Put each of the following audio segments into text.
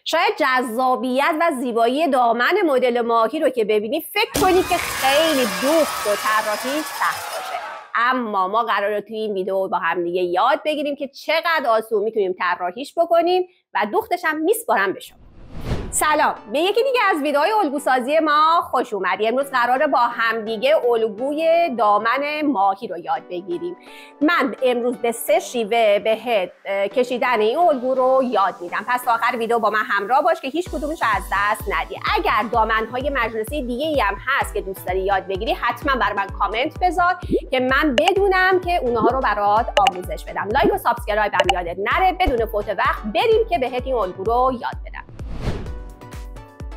شاید جذابیت و زیبایی دامن مدل ماهی رو که ببینی فکر کنی که خیلی دوخت و طراحی سخت باشه، اما ما قراره توی این ویدیو با هم دیگه یاد بگیریم که چقدر آسون میتونیم طراحیش بکنیم و دوختش هم میسپارم به شما. سلام، به یکی دیگه از ویدیوهای الگوسازی ما خوش اومدی. امروز قراره با همدیگه الگوی دامن ماهی رو یاد بگیریم. من امروز به 3 شیوه بهت کشیدن این الگو رو یاد میدم، پس تا آخر ویدیو با من همراه باش که هیچ کدومش از دست ندی. اگر دامنهای مجلسی دیگه ای هم هست که دوست داری یاد بگیری، حتما برای من کامنت بذار که من بدونم که اونها رو برات آموزش بدم. لایک و سابسکرایب هم یادت نره. بدون فوت وقت بریم که بهت این الگو رو یاد بدم.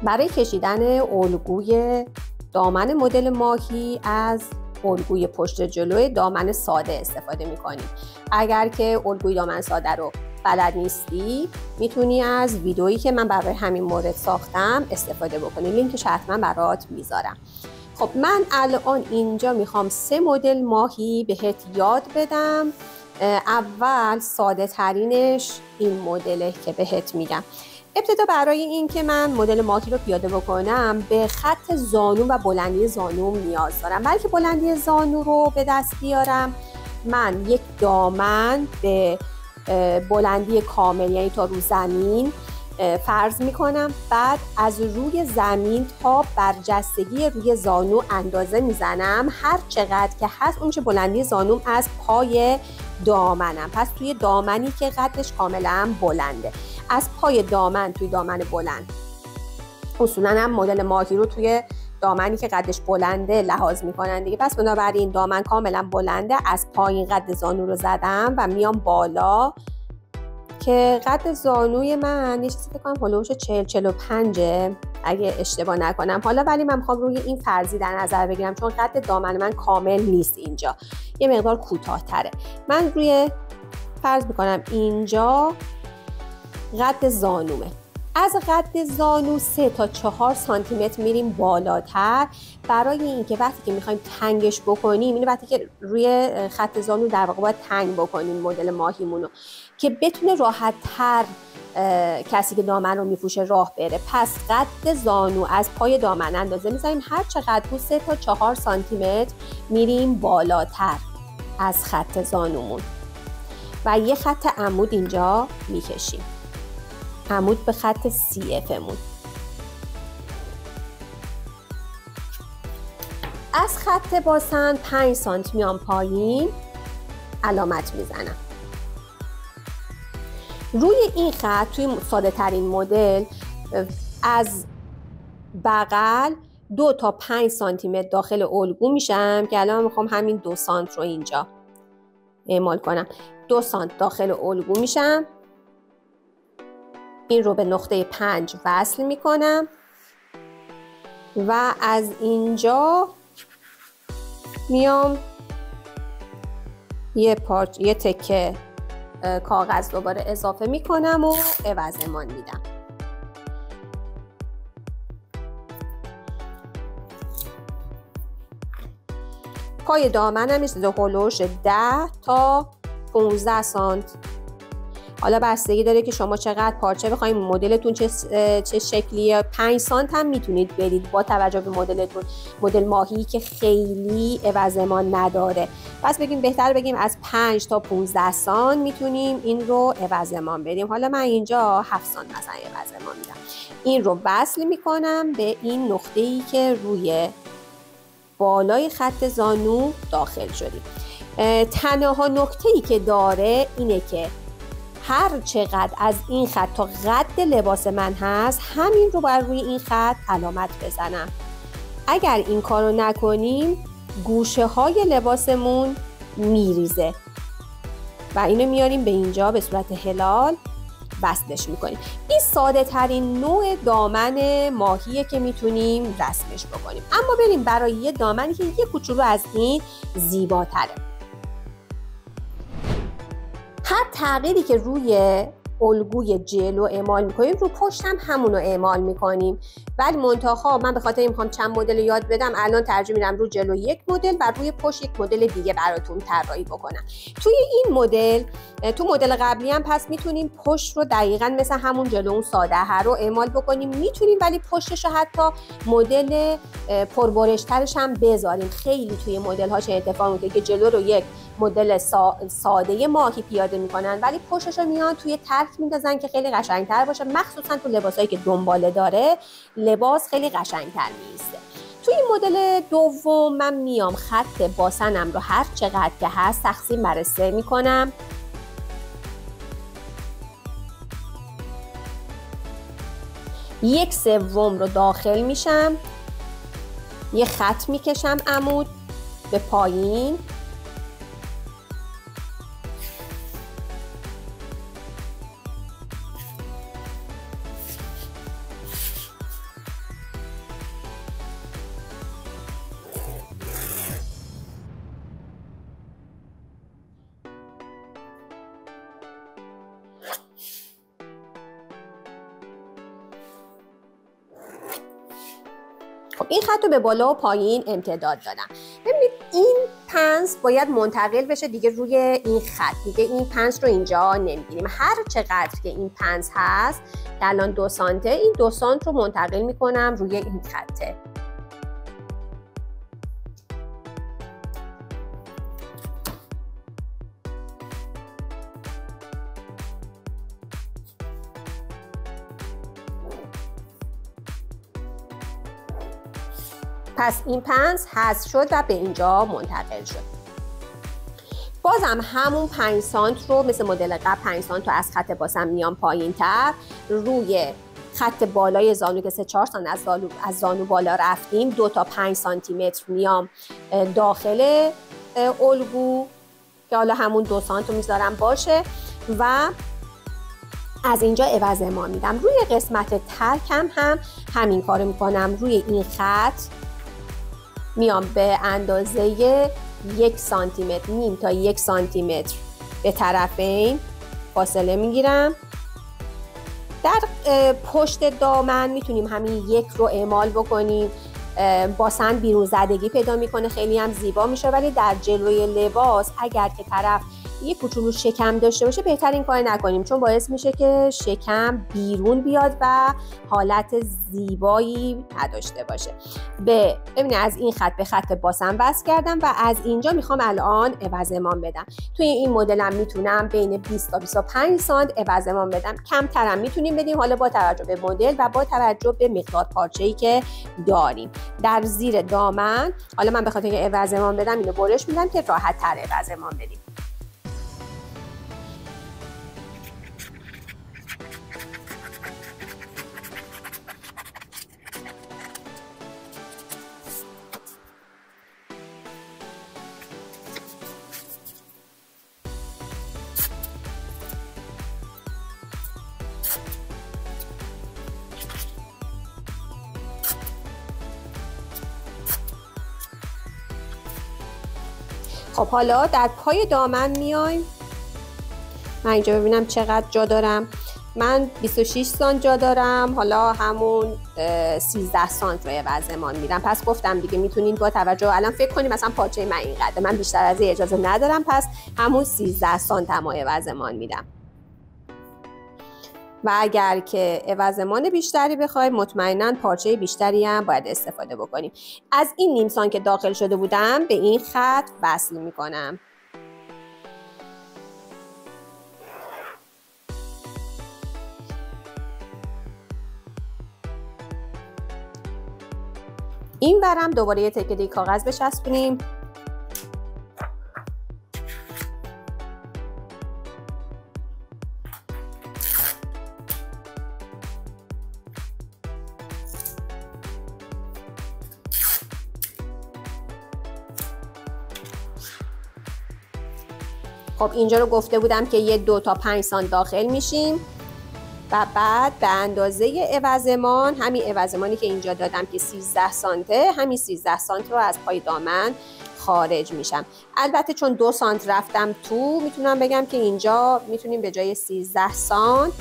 برای کشیدن الگوی دامن مدل ماهی از الگوی پشت جلوی دامن ساده استفاده می‌کنیم. اگر که الگوی دامن ساده رو بلد نیستی، میتونی از ویدئویی که من برای همین مورد ساختم استفاده بکنی. لینکش حتما برات میذارم. خب من الان اینجا میخوام 3 مدل ماهی بهت یاد بدم. اول ساده ترینش این مدله که بهت میگم. ابتدا برای این که من مدل ماهی رو پیاده بکنم به خط زانو و بلندی زانو نیاز دارم. برای که بلندی زانو رو به دست بیارم، من یک دامن به بلندی کامل، یعنی تا رو زمین فرض میکنم. بعد از روی زمین تا برجستگی روی زانو اندازه میزنم، هر چقدر که هست اون چه بلندی زانوم از پای دامنم. پس توی دامنی که قدش کاملا بلنده، از پای دامن توی دامن بلند. اصولا هم مدل ماهی رو توی دامنی که قدش بلنده لحاظ میکنن دیگه. پس بنابراین دامن کاملا بلنده، از پایین قد زانو رو زدم و میام بالا که قد زانوی من یه چیزی فکر کنم هلوش 40-45 اگه اشتباه نکنم. حالا ولی من میخوام روی این فرضی در نظر بگیرم چون قد دامن من کامل نیست، اینجا یه مقدار کوتاه‌تره. من روی فرض میکنم اینجا قد زانومه. از قد زانو 3 تا 4 سانتی متر میریم بالاتر، برای اینکه وقتی که میخوایم تنگش بکنیم، اینه وقتی که روی خط زانو در واقع باید تنگ بکنیم مدل ماهیمونو که بتونه راحت تر کسی که دامن رو میپوشه راه بره. پس قد زانو از پای دامن اندازه میذاریم، هر چقدر بود 3 تا 4 سانتی متر میریم بالاتر از خط زانومون و یه خط عمود اینجا میکشیم، عمود به خط CF مون. از خط باسن 5 سانتی میام پایین، علامت میزنم. روی این خط توی ساده ترین مدل از بغل 2 تا 5 سانتی متر داخل الگو میشم که الان میخوام همین 2 سانت رو اینجا اعمال کنم. 2 سانت داخل الگو میشم، این رو به نقطه 5 وصل میکنم و از اینجا میام یه تکه کاغذ دوباره اضافه میکنم و عوضمان میدم. پای دامنم میشه هلوش 10 تا 15 سانت. حالا بستگی داره که شما چقدر پارچه بخواید، مدلتون چه شکلیه. 5 سانت هم میتونید برید با توجه به مدلتون. مدل ماهی که خیلی عوضمان نداره، پس بهتر بگیم از 5 تا 15 سانت میتونیم این رو عوضمان بدیم. حالا من اینجا 7 سانت مثلا عوضمان میدم. این رو وصل میکنم به این نقطه‌ای که روی بالای خط زانو داخل شدیم. تنها نکته‌ای که داره اینه که هر چقدر از این خط تا قد لباس من هست، همین رو باید روی این خط علامت بزنم. اگر این کارو نکنیم گوشه های لباسمون میریزه و اینو میاریم به اینجا به صورت هلال وصلش میکنیم. این ساده ترین نوع دامن ماهیه که میتونیم رسمش بکنیم. اما بریم برای یه دامنی که یه کوچولو از این زیباتره. هر تغییری که روی الگوی جلو اعمال میکنیم رو پشت هم همون رو اعمال میکنیم. ولی منتها من به خاطر این میخوام چند مدل یاد بدم، الان ترجیح میدم رو جلو یک مدل و روی پشت یک مدل دیگه براتون طراحی بکنم. توی این مدل، تو مدل قبلی هم پس میتونیم پشت رو دقیقاً مثل همون جلو اون ساده رو اعمال بکنیم، میتونیم ولی پشتش رو حتی مدل پربرشترش هم بذاریم. خیلی توی مدل ها چه اتفاقی میفته که جلو رو یک مدل ساده ماهی پیاده میکنن ولی پشتش رو میان توی ترک میندازن که خیلی قشنگتر باشه، مخصوصا تو لباسایی که دنباله داره لباس خیلی قشنگتر میسته. توی این مدل دوم من میام خط باسنم رو هر چقدر که هست تقسیم بر 3 میکنم. یک سوم رو داخل میشم، یه خط میکشم عمود به پایین، این خط رو به بالا و پایین امتداد دادم. ببینید این پنس باید منتقل بشه دیگه روی این خط، دیگه این پنس رو اینجا نمیگیریم. هر چقدر که این پنس هست که الان 2 سانته، این 2 سانت رو منتقل میکنم روی این خطه. پس این پنس حذف شد و به اینجا منتقل شد. بازم همون 5 سانت رو مثل مدل قبل 5 سانت رو از خط باسم میام پایین تر، روی خط بالای زانو که 3-4 سانت از زانو بالا رفتیم 2 تا 5 سانتی متر میام داخل الگو که حالا همون 2 سانت رو میذارم باشه و از اینجا عوض اعمال میدم. روی قسمت ترکم هم همین کارو میکنم. روی این خط میام به اندازه 1 سانتی متر نیم تا 1 سانتی متر به طرفین فاصله میگیرم. در پشت دامن میتونیم همین 1 رو اعمال بکنیم. باسن بیرون زدگی پیدا میکنه، خیلی هم زیبا میشه، ولی در جلوی لباس اگر که طرف یه کوچولو شکم داشته باشه بهتر این کار نکنیم، چون باعث میشه که شکم بیرون بیاد و حالت زیبایی نداشته باشه. ببینید از این خط به خط باسم وصل کردم و از اینجا میخوام الان عوض اعمال بدم. توی این مدلم میتونم بین 20 تا 25 سانت عوض اعمال بدم، کمترم میتونیم بدیم، حالا با توجه به مدل و با توجه به مقدار پارچه‌ای که داریم. در زیر دامن حالا من به خاطر اینکه عوض اعمال بدم اینو برش میدم که راحت تر عوض اعمال بدیم. خب حالا در پای دامن میایم. من اینجا ببینم چقدر جا دارم. من 26 سانت جا دارم، حالا همون 13 سانت رو عوض اعمال میدم. پس گفتم دیگه میتونین با توجه، الان فکر کنیم مثلا پارچه من اینقدر، من بیشتر از این اجازه ندارم، پس همون 13 سانت هم عوض اعمال میدم. و اگر که عوض اعمال بیشتری بخوایم مطمئنا پارچه بیشتری هم باید استفاده بکنیم. از این نیم سانت که داخل شده بودم به این خط وصل میکنم. این ورم دوباره یه تکه دیگه کاغذ بچسبونیم. خب اینجا رو گفته بودم که یه 2 تا 5 سانت داخل میشیم و بعد به اندازه عوضمان، همین عوضمانی که اینجا دادم که 13 سانته، همین 13 سانت رو از پای دامن خارج میشم. البته چون 2 سانت رفتم تو، میتونم بگم که اینجا میتونیم به جای 13 سانت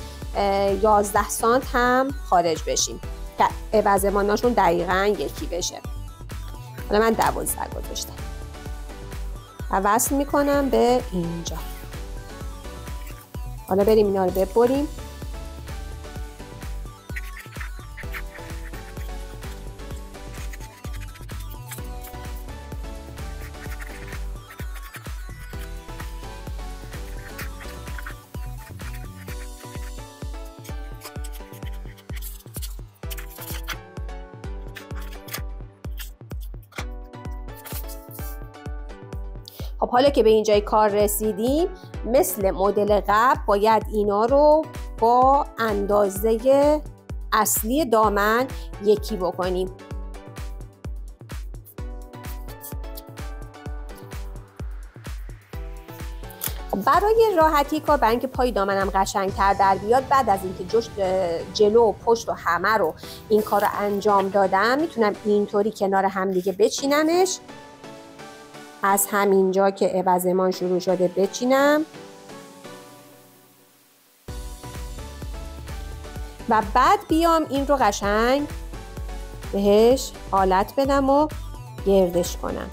11 سانت هم خارج بشیم که عوضماناشون دقیقاً یکی بشه. حالا من 12 گذاشتم و وصل میکنم به اینجا. حالا بریم اینا رو ببریم. خب حالا که به اینجای کار رسیدیم، مثل مدل قبل باید اینا رو با اندازه اصلی دامن یکی بکنیم. برای راحتی کار، برای اینکه پای دامنم قشنگ‌تر در بیاد، بعد از اینکه جلو و پشت و همه رو این کار رو انجام دادم، میتونم اینطوری کنار هم دیگه بچینمش. از همینجا که عوضمان شروع شده بچینم و بعد بیام این رو قشنگ بهش حالت بدم و گردش کنم.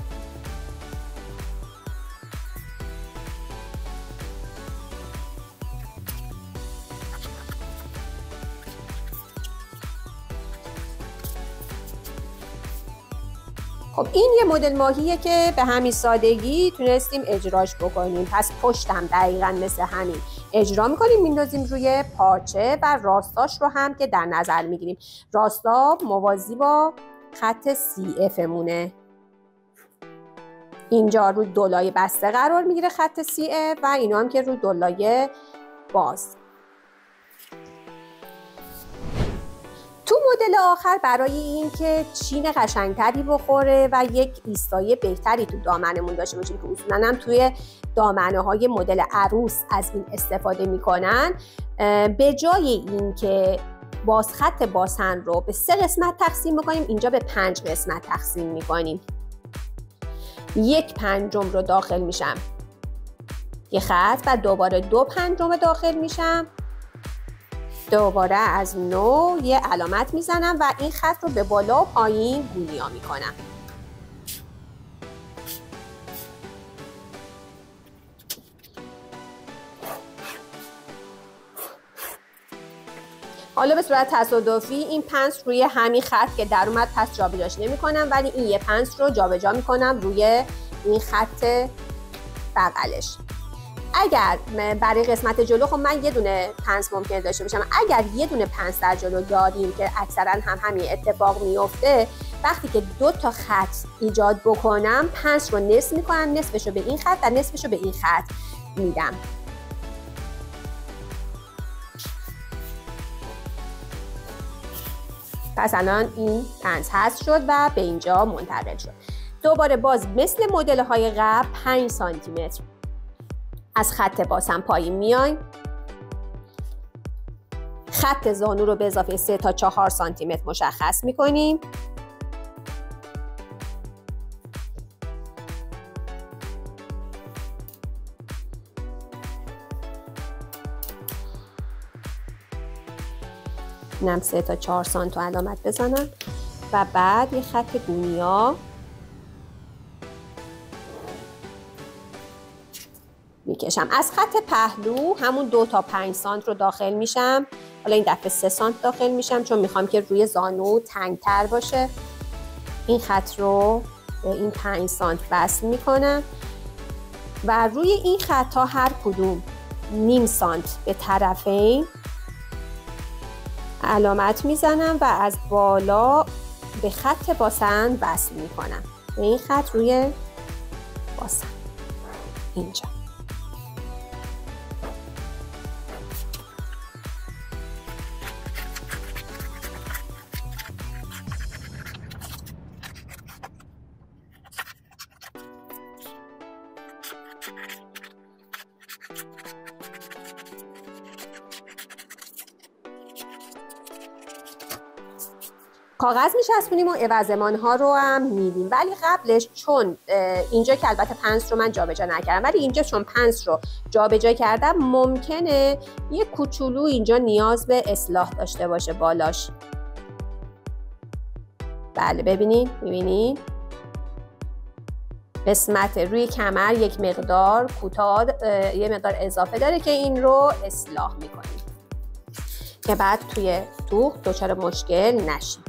خب این یه مدل ماهیه که به همین سادگی تونستیم اجراش بکنیم. پس پشتم دقیقاً مثل همین اجرا میکنیم، میندازیم روی پارچه و راستاش رو هم که در نظر میگیریم. راستا موازی با خط CF مونه. اینجا رو دولای بسته قرار میگیره خط CF و اینا هم که رو دولای باز. تو مدل آخر برای اینکه چین قشنگتری بخوره و یک ایستایی بهتری تو دامنمون داشته باشیم که اصولاً هم توی دامنه های مدل عروس از این استفاده میکنن، به جای اینکه خط باسن رو به 3 قسمت تقسیم میکنیم، اینجا به 5 قسمت تقسیم میکنیم. 1/5 رو داخل میشم یه خط و دوباره 2/5 داخل میشم، دوباره از نو یه علامت میزنم و این خط رو به بالا و پایین گونیا میکنم. حالا به صورت تصادفی این پنس روی همین خط که در اومد پس جابجاش نمی‌کنم، ولی این یه پنس رو جابجا می‌کنم روی این خط بغلش. اگر برای قسمت جلو، خب من یه دونه پنس ممکنه داشته باشم، اگر یه دونه پنس در جلو داریم که اکثرا هم همین اتفاق میفته، وقتی که 2 تا خط ایجاد بکنم پنس رو نصف میکنم، نصفش رو به این خط و نصفش رو به این خط میدم. پس الان این پنس حذف شد و به اینجا منتقل شد. دوباره باز مثل مدل های قبل 5 سانتی متر از خط باسن پایین میایم، خط زانو رو به اضافه 3 تا 4 سانتی متر مشخص میکنیم. اینم 3 تا 4 سانت علامت بزنم و بعد یه خط گونیا میکشم. از خط پهلو همون 2 تا 5 سانت رو داخل میشم. حالا این دفعه 3 سانت داخل میشم چون میخوام که روی زانو تنگتر باشه. این خط رو به این 5 سانت وصل میکنم و روی این خط ها هر کدوم نیم سانت به طرفین علامت میزنم و از بالا به خط باسن وصل میکنم. به این خط روی باسن اینجا. کاغذ میچسبونیم و عوضمان ها رو هم میدیم، ولی قبلش چون اینجا که البته پنس رو من جابجا نکردم، ولی اینجا چون پنس رو جابجا کردم ممکنه یه کوچولو اینجا نیاز به اصلاح داشته باشه بالاش. بله میبینید قسمت روی کمر یک مقدار کوتاه، یه مقدار اضافه داره که این رو اصلاح میکنیم که بعد توی دوغ دچار مشکل نشیم.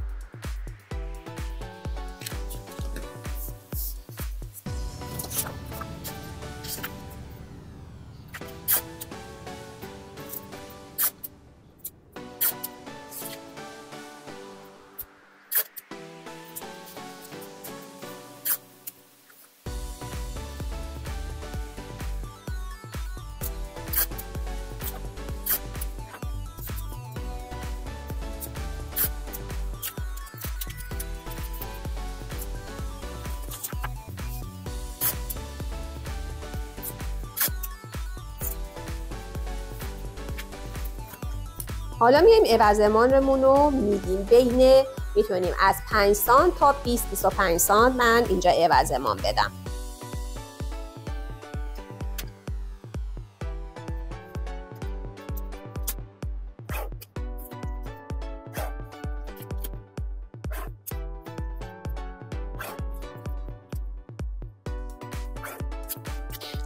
حالا میایم عوضمانمون رو میدیم، میتونیم از 5 سانت تا 20-25 سانت من اینجا عوضمان بدم.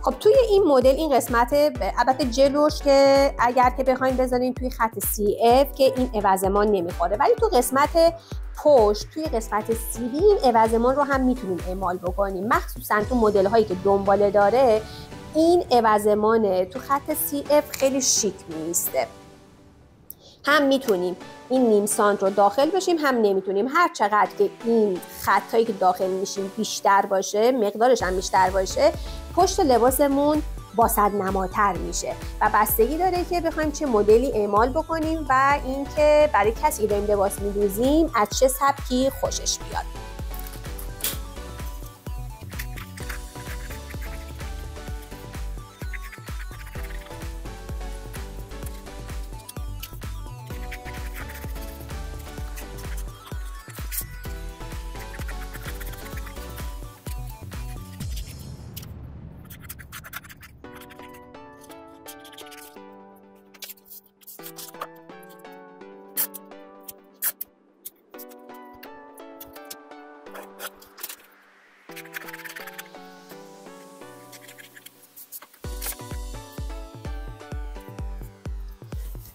خب توی این مدل این قسمت البته جلوش که اگر که بخوایم بذاریم توی خط CF که این عوضمان نمیخوره، ولی تو قسمت پشت توی قسمت CD این عوضمان رو هم میتونیم اعمال بکنیم، مخصوصا تو مدل هایی که دنباله داره این عوضمان تو خط CF خیلی شیک میسته. هم میتونیم این نیم سانت رو داخل بشیم، هم نمیتونیم. هر چقدر که این خطایی که داخل میشیم بیشتر باشه، مقدارش هم بیشتر باشه، پشت لباسمون باسدنماتر میشه و بستگی داره که بخوایم چه مدلی اعمال بکنیم و اینکه برای کسی که داریم لباس میدوزیم از چه سبکی خوشش بیاد.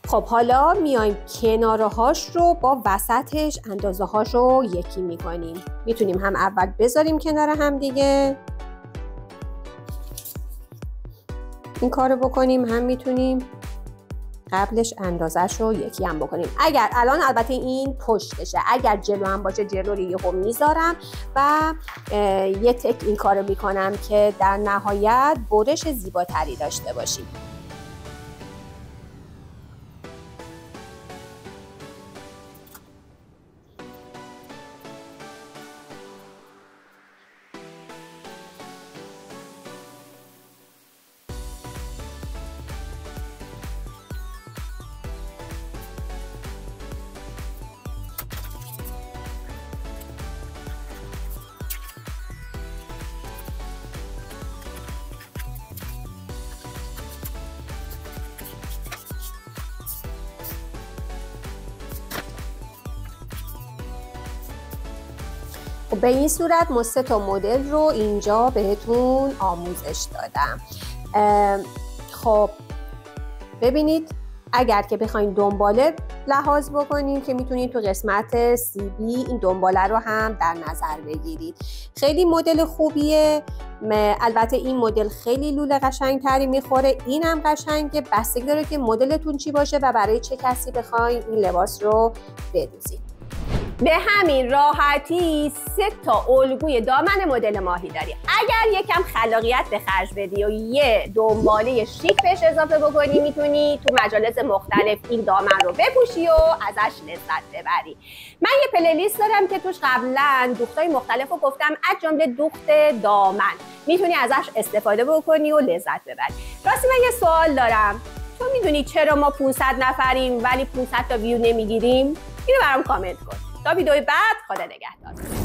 خب حالا میایم کنارهاش رو با وسطش اندازه هاش رو یکی میکنیم. میتونیم هم اول بذاریم کنار هم دیگه این کارو بکنیم، هم میتونیم قبلش اندازش رو یکی هم بکنیم. اگر الان البته این پشتشه، اگر جلو هم باشه جلو رو یهو میذارم و یه تک این کارو میکنم که در نهایت برش زیباتری داشته باشیم. به این صورت ما 3 تا مدل رو اینجا بهتون آموزش دادم. خب ببینید اگر که بخواین دنباله لحاظ بکنیم که میتونید تو قسمت CB این دنباله رو هم در نظر بگیرید. خیلی مدل خوبیه، البته این مدل خیلی لوله قشنگ تری میخوره، این هم قشنگه، بستگی داره که مدلتون چی باشه و برای چه کسی بخواین این لباس رو بدوزید. به همین راحتی 3 تا الگوی دامن مدل ماهی داری. اگر یکم خلاقیت به خرج بدی و یه دنباله شیک بهش اضافه بکنی میتونی تو مجالس مختلف این دامن رو بپوشی و ازش لذت ببری. من یه پلیلیست دارم که توش قبلا دوختای مختلف رو گفتم، از جمله دوخت دامن، میتونی ازش استفاده بکنی و لذت ببری. راستی من یه سوال دارم، تو میدونی چرا ما 500 نفریم ولی 500 تا ویو نمیگیریم؟ اینو برام کامنت کن. تا ویدیو بعد، خدا نگهدار.